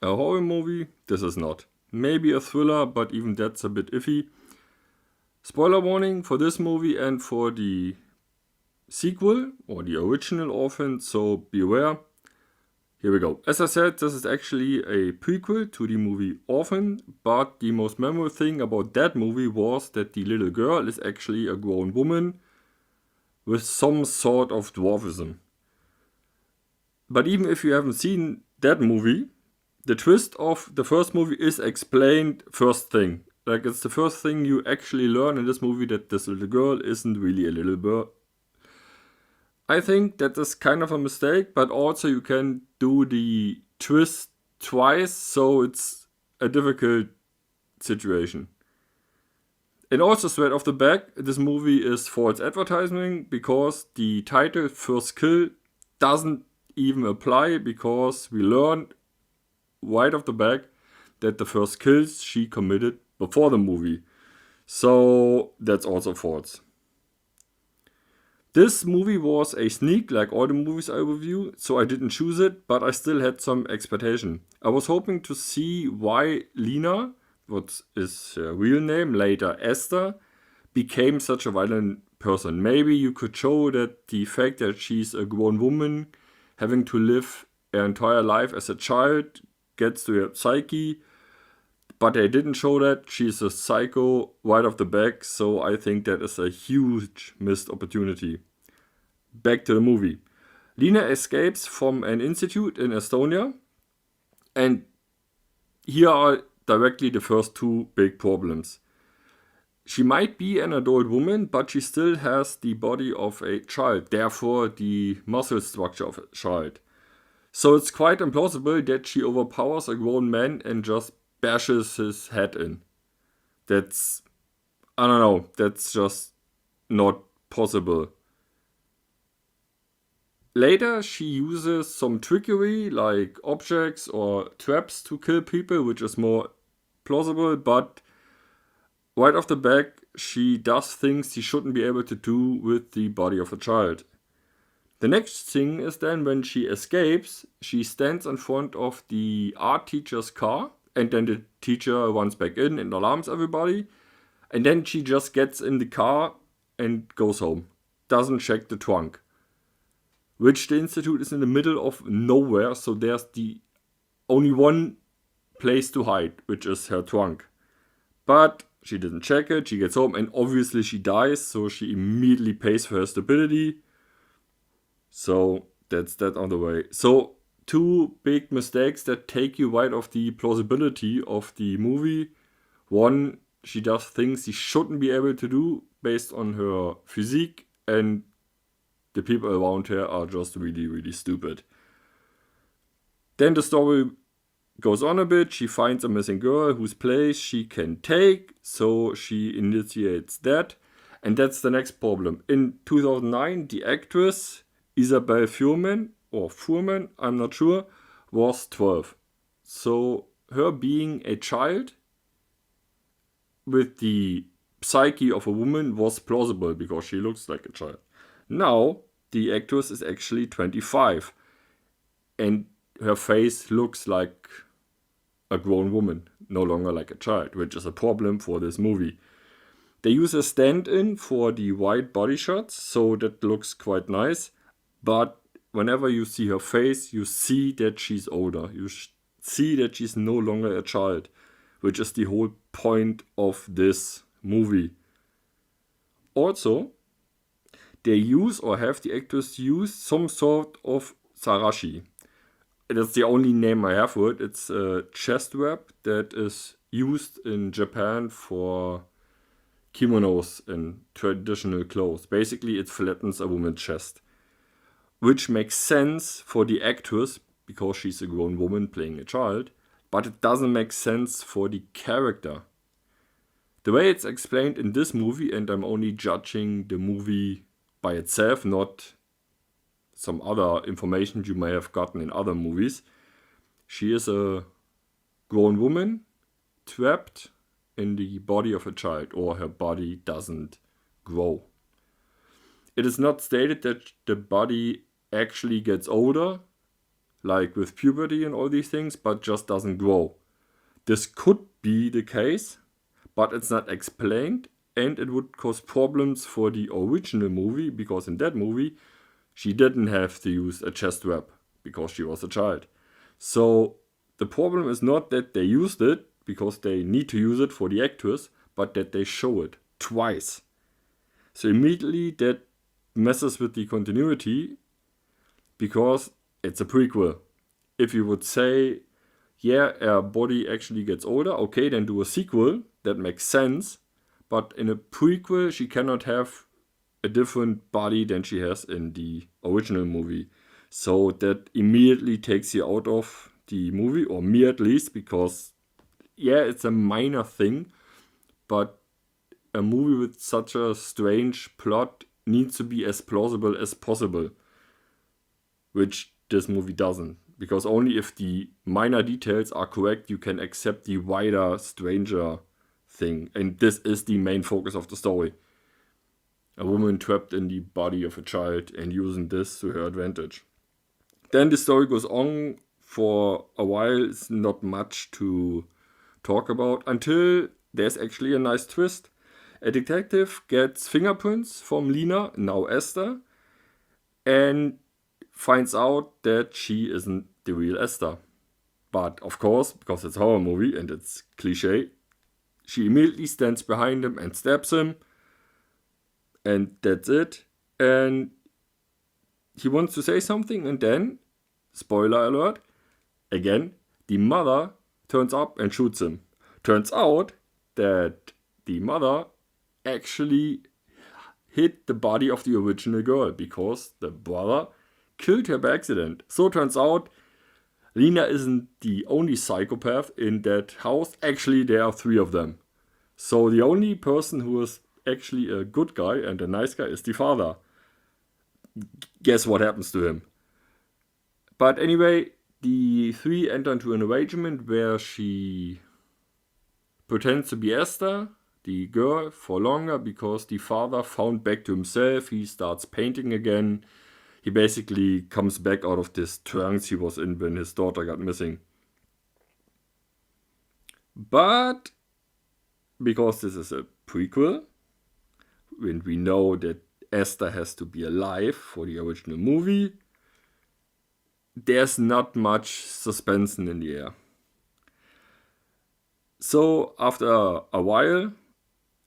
A horror movie? This is not. Maybe a thriller, but even that's a bit iffy. Spoiler warning for this movie and for the sequel or the original Orphan, so beware. Here we go. As I said, this is actually a prequel to the movie Orphan, but the most memorable thing about that movie was that the little girl is actually a grown woman with some sort of dwarfism. But even if you haven't seen that movie, the twist of the first movie is explained first thing. Like, it's the first thing you actually learn in this movie, that this little girl isn't really a little girl. I think that is kind of a mistake, but also you can do the twist twice, so it's a difficult situation. And also, straight off the back, this movie is false advertising because the title First Kill doesn't even apply, because we learned right off the back that the first kills she committed before the movie. So that's also false. This movie was a sneak, like all the movies I review, so I didn't choose it, but I still had some expectation. I was hoping to see why Lena, what is her real name, later Esther, became such a violent person. Maybe you could show that the fact that she's a grown woman, having to live her entire life as a child, gets to her psyche, but they didn't show that. She's a psycho right off the back, so I think that is a huge missed opportunity. Back to the movie. Lena escapes from an institute in Estonia, and here are directly the first two big problems. She might be an adult woman, but she still has the body of a child, therefore the muscle structure of a child. So it's quite implausible that she overpowers a grown man and just bashes his head in. That's, I don't know, that's just not possible. Later, she uses some trickery like objects or traps to kill people, which is more plausible, but right off the back, she does things she shouldn't be able to do with the body of a child. The next thing is then when she escapes, she stands in front of the art teacher's car, and then the teacher runs back in and alarms everybody, and then she just gets in the car and goes home. Doesn't check the trunk. Which the institute is in the middle of nowhere, so there's the only one place to hide, which is her trunk. But she didn't check it, she gets home, and obviously she dies, so she immediately pays for her stupidity. So that's that on the way. So two big mistakes that take you right off the plausibility of the movie. One, she does things she shouldn't be able to do based on her physique, and the people around her are just really, really stupid. Then the story goes on a bit. She finds a missing girl whose place she can take, so she initiates that. And that's the next problem. In 2009, the actress Isabel Fuhrman, I'm not sure, was 12. So her being a child with the psyche of a woman was plausible because she looks like a child. Now, the actress is actually 25 and her face looks like a grown woman, no longer like a child, which is a problem for this movie. They use a stand-in for the wide body shots, so that looks quite nice. But whenever you see her face, you see that she's older. You see that she's no longer a child, which is the whole point of this movie. Also, they use or have the actors use some sort of sarashi. That's the only name I have for it. It's a chest wrap that is used in Japan for kimonos and traditional clothes. Basically, it flattens a woman's chest, which makes sense for the actress because she's a grown woman playing a child, but it doesn't make sense for the character. The way it's explained in this movie, and I'm only judging the movie by itself, not some other information you may have gotten in other movies. She is a grown woman trapped in the body of a child, or her body doesn't grow. It is not stated that the body actually gets older. like with puberty and all these things, but just doesn't grow. This could be the case, but it's not explained, and it would cause problems for the original movie, because in that movie, she didn't have to use a chest wrap because she was a child. So the problem is not that they used it because they need to use it for the actress, but that they show it twice. So immediately that messes with the continuity because it's a prequel. If you would say, yeah, her body actually gets older, okay, then do a sequel, that makes sense. But in a prequel, she cannot have a different body than she has in the original movie. So that immediately takes you out of the movie, or me at least, because, yeah, it's a minor thing, but a movie with such a strange plot needs to be as plausible as possible, which this movie doesn't. Because only if the minor details are correct, you can accept the wider, stranger thing. And this is the main focus of the story. A woman trapped in the body of a child and using this to her advantage. Then the story goes on for a while. It's not much to talk about until there's actually a nice twist. A detective gets fingerprints from Lena, now Esther, and finds out that she isn't the real Esther. But of course, because it's a horror movie and it's cliche, she immediately stands behind him and stabs him. And that's it. And he wants to say something, and then, spoiler alert, again, the mother turns up and shoots him. Turns out that the mother actually hit the body of the original girl because the brother killed her by accident. So it turns out Lena isn't the only psychopath in that house. Actually, there are 3 of them. So the only person who is actually a good guy and a nice guy is the father. Guess what happens to him? But anyway, the 3 enter into an arrangement where she pretends to be Esther, the girl, for longer because the father found back to himself. He starts painting again. He basically comes back out of this trance he was in when his daughter got missing. But because this is a prequel, when we know that Esther has to be alive for the original movie, there's not much suspense in the air. So after a while,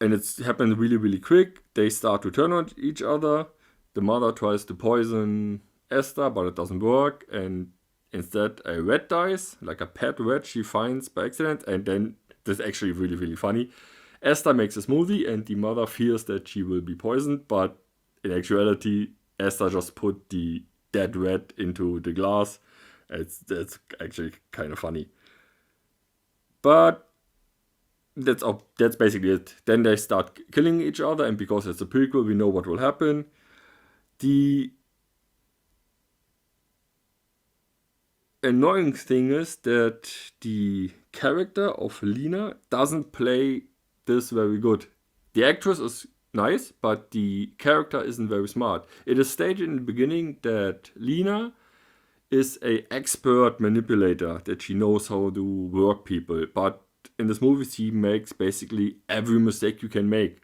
and it's happened really, really quick, they start to turn on each other. The mother tries to poison Esther, but it doesn't work. And instead, a rat dies, like a pet rat she finds by accident. And then, this is actually really, really funny. Esther makes a smoothie, and the mother fears that she will be poisoned. But in actuality, Esther just put the dead rat into the glass. That's actually kind of funny. But that's basically it. Then they start killing each other, and because it's a prequel, we know what will happen. The annoying thing is that the character of Lena doesn't play this very good. The actress is nice, but the character isn't very smart. It is stated in the beginning that Lena is an expert manipulator, that she knows how to work people, but in this movie she makes basically every mistake you can make.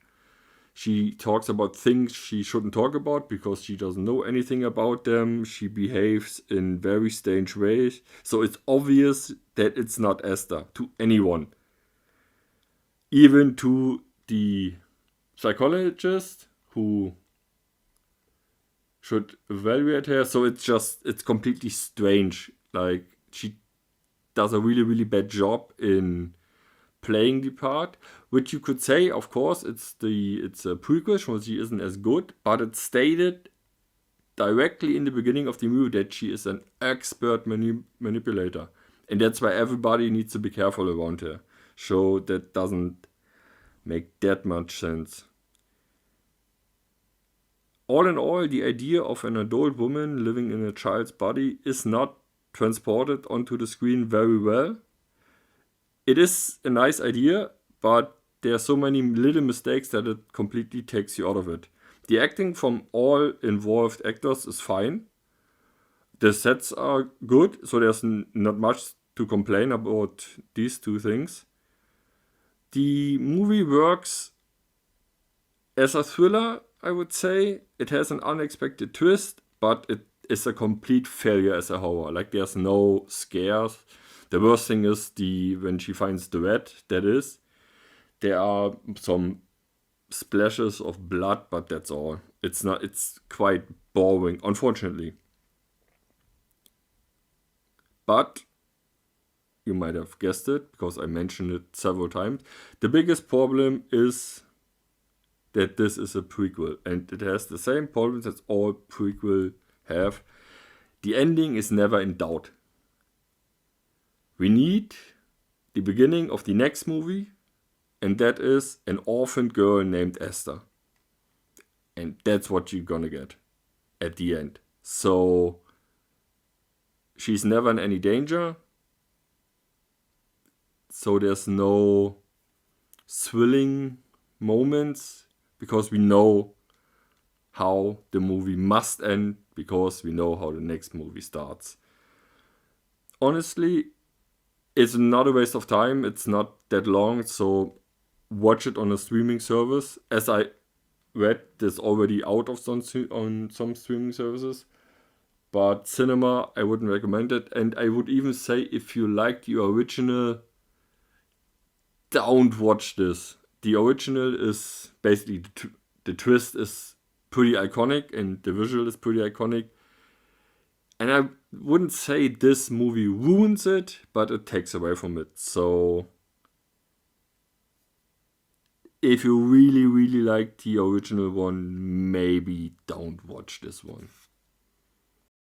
She talks about things she shouldn't talk about because she doesn't know anything about them. She behaves in very strange ways. So it's obvious that it's not Esther to anyone. Even to the psychologist who should evaluate her. So it's completely strange. Like, she does a really, really bad job in playing the part, which you could say, of course, it's a prequel, so she isn't as good, but it's stated directly in the beginning of the movie that she is an expert manipulator, and that's why everybody needs to be careful around her. So that doesn't make that much sense. All in all, the idea of an adult woman living in a child's body is not transported onto the screen very well. It is a nice idea, but there are so many little mistakes that it completely takes you out of it. The acting from all involved actors is fine. The sets are good, so there's not much to complain about these two things. The movie works as a thriller, I would say. It has an unexpected twist, but it is a complete failure as a horror. Like there's no scares. The worst thing is when she finds the rat, that is. There are some splashes of blood, but that's all. It's quite boring, unfortunately. But you might have guessed it because I mentioned it several times. The biggest problem is that this is a prequel and it has the same problems that all prequel have. The ending is never in doubt. We need the beginning of the next movie, and that is an orphan girl named Esther. And that's what you're gonna get at the end. So she's never in any danger. So there's no thrilling moments because we know how the movie must end because we know how the next movie starts. Honestly, it's not a waste of time. It's not that long, so watch it on a streaming service. As I read, it's already out of on some streaming services. But cinema, I wouldn't recommend it. And I would even say if you like the original, don't watch this. The original is basically the twist is pretty iconic and the visual is pretty iconic. And I wouldn't say this movie ruins it, but it takes away from it. So if you really, really like the original one, maybe don't watch this one.